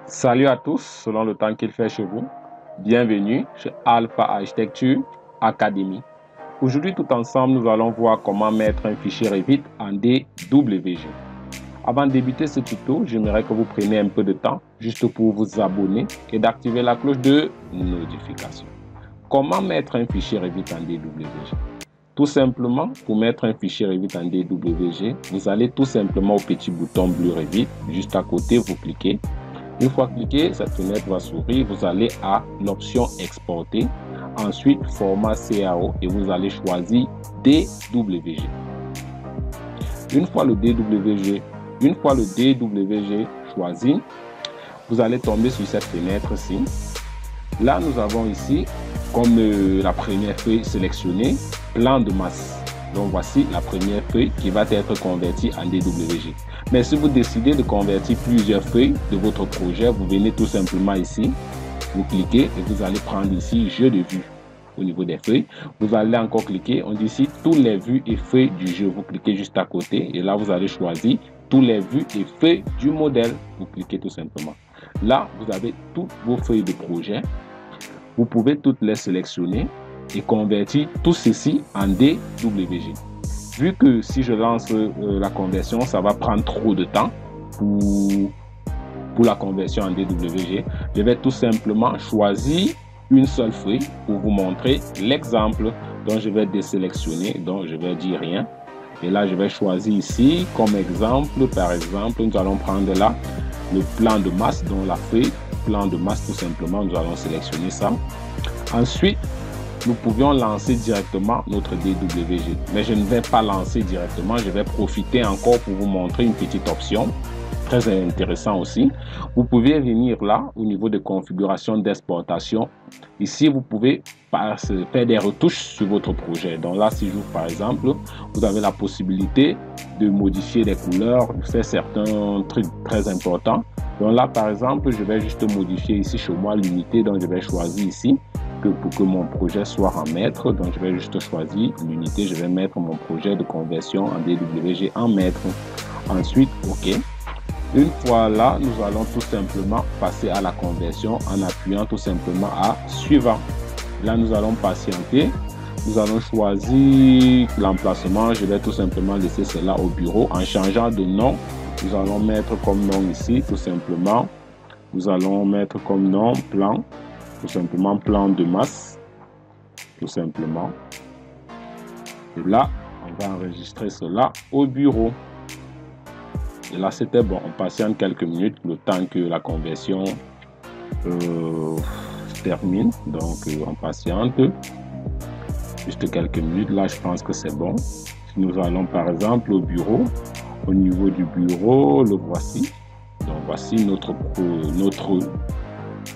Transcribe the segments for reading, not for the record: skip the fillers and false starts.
Salut à tous, selon le temps qu'il fait chez vous. Bienvenue chez Alpha Architecture Academy. Aujourd'hui, tout ensemble, nous allons voir comment mettre un fichier Revit en DWG. Avant de débuter ce tuto, j'aimerais que vous preniez un peu de temps juste pour vous abonner et d'activer la cloche de notification. Comment mettre un fichier Revit en DWG? Tout simplement, pour mettre un fichier Revit en DWG, vous allez tout simplement au petit bouton bleu Revit, juste à côté, vous cliquez. Une fois cliqué, cette fenêtre va s'ouvrir. Vous allez à l'option exporter. Ensuite, format CAO et vous allez choisir DWG. Une fois le DWG choisi, vous allez tomber sur cette fenêtre-ci. Là, nous avons ici, comme la première feuille sélectionnée, plan de masse. Donc voici la première feuille qui va être convertie en DWG. Mais si vous décidez de convertir plusieurs feuilles de votre projet, vous venez tout simplement ici, vous cliquez et vous allez prendre ici jeu de vue au niveau des feuilles. Vous allez encore cliquer, on dit ici tous les vues et feuilles du jeu. Vous cliquez juste à côté et là vous allez choisir tous les vues et feuilles du modèle. Vous cliquez tout simplement. Là, vous avez toutes vos feuilles de projet. Vous pouvez toutes les sélectionner et convertir tout ceci en DWG. Vu que si je lance la conversion, ça va prendre trop de temps pour la conversion en DWG, je vais tout simplement choisir une seule feuille pour vous montrer l'exemple. Donc je vais désélectionner, donc je vais dire rien. Et là, je vais choisir ici comme exemple, par exemple, nous allons prendre là le plan de masse, donc la feuille plan de masse tout simplement, nous allons sélectionner ça. Ensuite, nous pouvions lancer directement notre DWG. Mais je ne vais pas lancer directement, je vais profiter encore pour vous montrer une petite option. Très intéressant aussi. Vous pouvez venir là, au niveau de configuration d'exportation. Ici, vous pouvez faire des retouches sur votre projet. Donc là, si j'ouvre par exemple, vous avez la possibilité de modifier les couleurs, de faire certains trucs très importants. Donc là, par exemple, je vais juste modifier ici chez moi l'unité. Donc je vais choisir ici pour que mon projet soit en mètres. Donc je vais juste choisir l'unité. Je vais mettre mon projet de conversion en DWG en mètres. Ensuite, OK. Une fois là, nous allons tout simplement passer à la conversion en appuyant tout simplement à suivant. Là, nous allons patienter. Nous allons choisir l'emplacement. Je vais tout simplement laisser cela au bureau. En changeant de nom, nous allons mettre comme nom ici, tout simplement. Nous allons mettre comme nom plan, tout simplement plan de masse, tout simplement. Et là, on va enregistrer cela au bureau. Et là, c'était bon. On patiente quelques minutes, le temps que la conversion termine. Donc, on patiente juste quelques minutes. Là, je pense que c'est bon. Nous allons par exemple au bureau. Au niveau du bureau, le voici. Donc, voici notre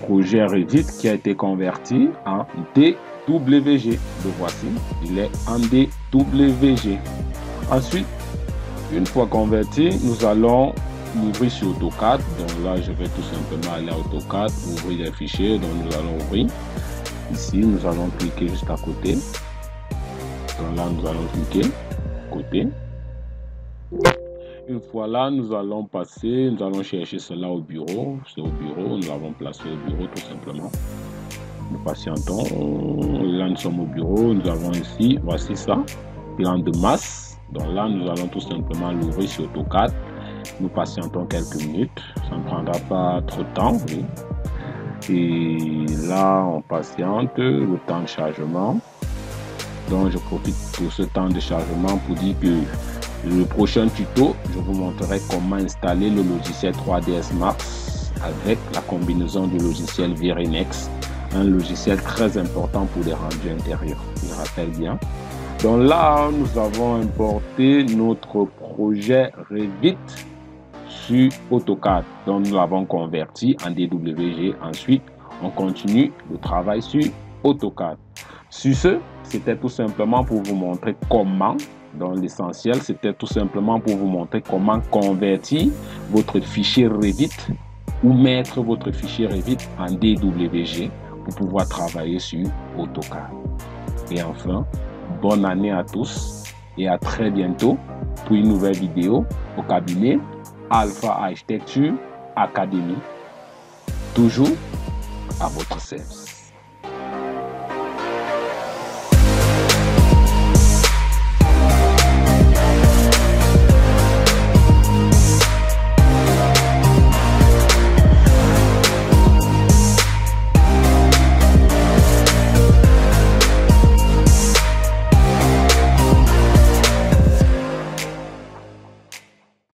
projet Revit qui a été converti en DWG. Le voici. Il est en DWG. Ensuite, une fois converti, nous allons l'ouvrir sur AutoCAD. Donc là, je vais tout simplement aller à AutoCAD, ouvrir les fichiers. Donc nous allons ouvrir. Ici, nous allons cliquer juste à côté. Donc là, nous allons cliquer côté. Une fois là, nous allons passer, nous allons chercher cela au bureau. C'est au bureau, nous l'avons placé au bureau tout simplement. Nous patientons. Là, nous sommes au bureau. Nous avons ici, voici ça, plan de masse. Donc là, nous allons tout simplement l'ouvrir sur AutoCAD. Nous patientons quelques minutes. Ça ne prendra pas trop de temps. Oui. Et là, on patiente le temps de chargement. Donc, je profite de ce temps de chargement pour dire que le prochain tuto, je vous montrerai comment installer le logiciel 3ds Max avec la combinaison du logiciel Verinex, un logiciel très important pour les rendus intérieurs. Je rappelle bien. Donc là, nous avons importé notre projet Revit sur AutoCAD. Donc nous l'avons converti en DWG. Ensuite, on continue le travail sur AutoCAD. Sur ce, c'était tout simplement pour vous montrer comment. Donc l'essentiel, c'était tout simplement pour vous montrer comment convertir votre fichier Revit ou mettre votre fichier Revit en DWG pour pouvoir travailler sur AutoCAD. Et enfin, bonne année à tous et à très bientôt pour une nouvelle vidéo au cabinet Alpha Architecture Academy. toujours à votre service.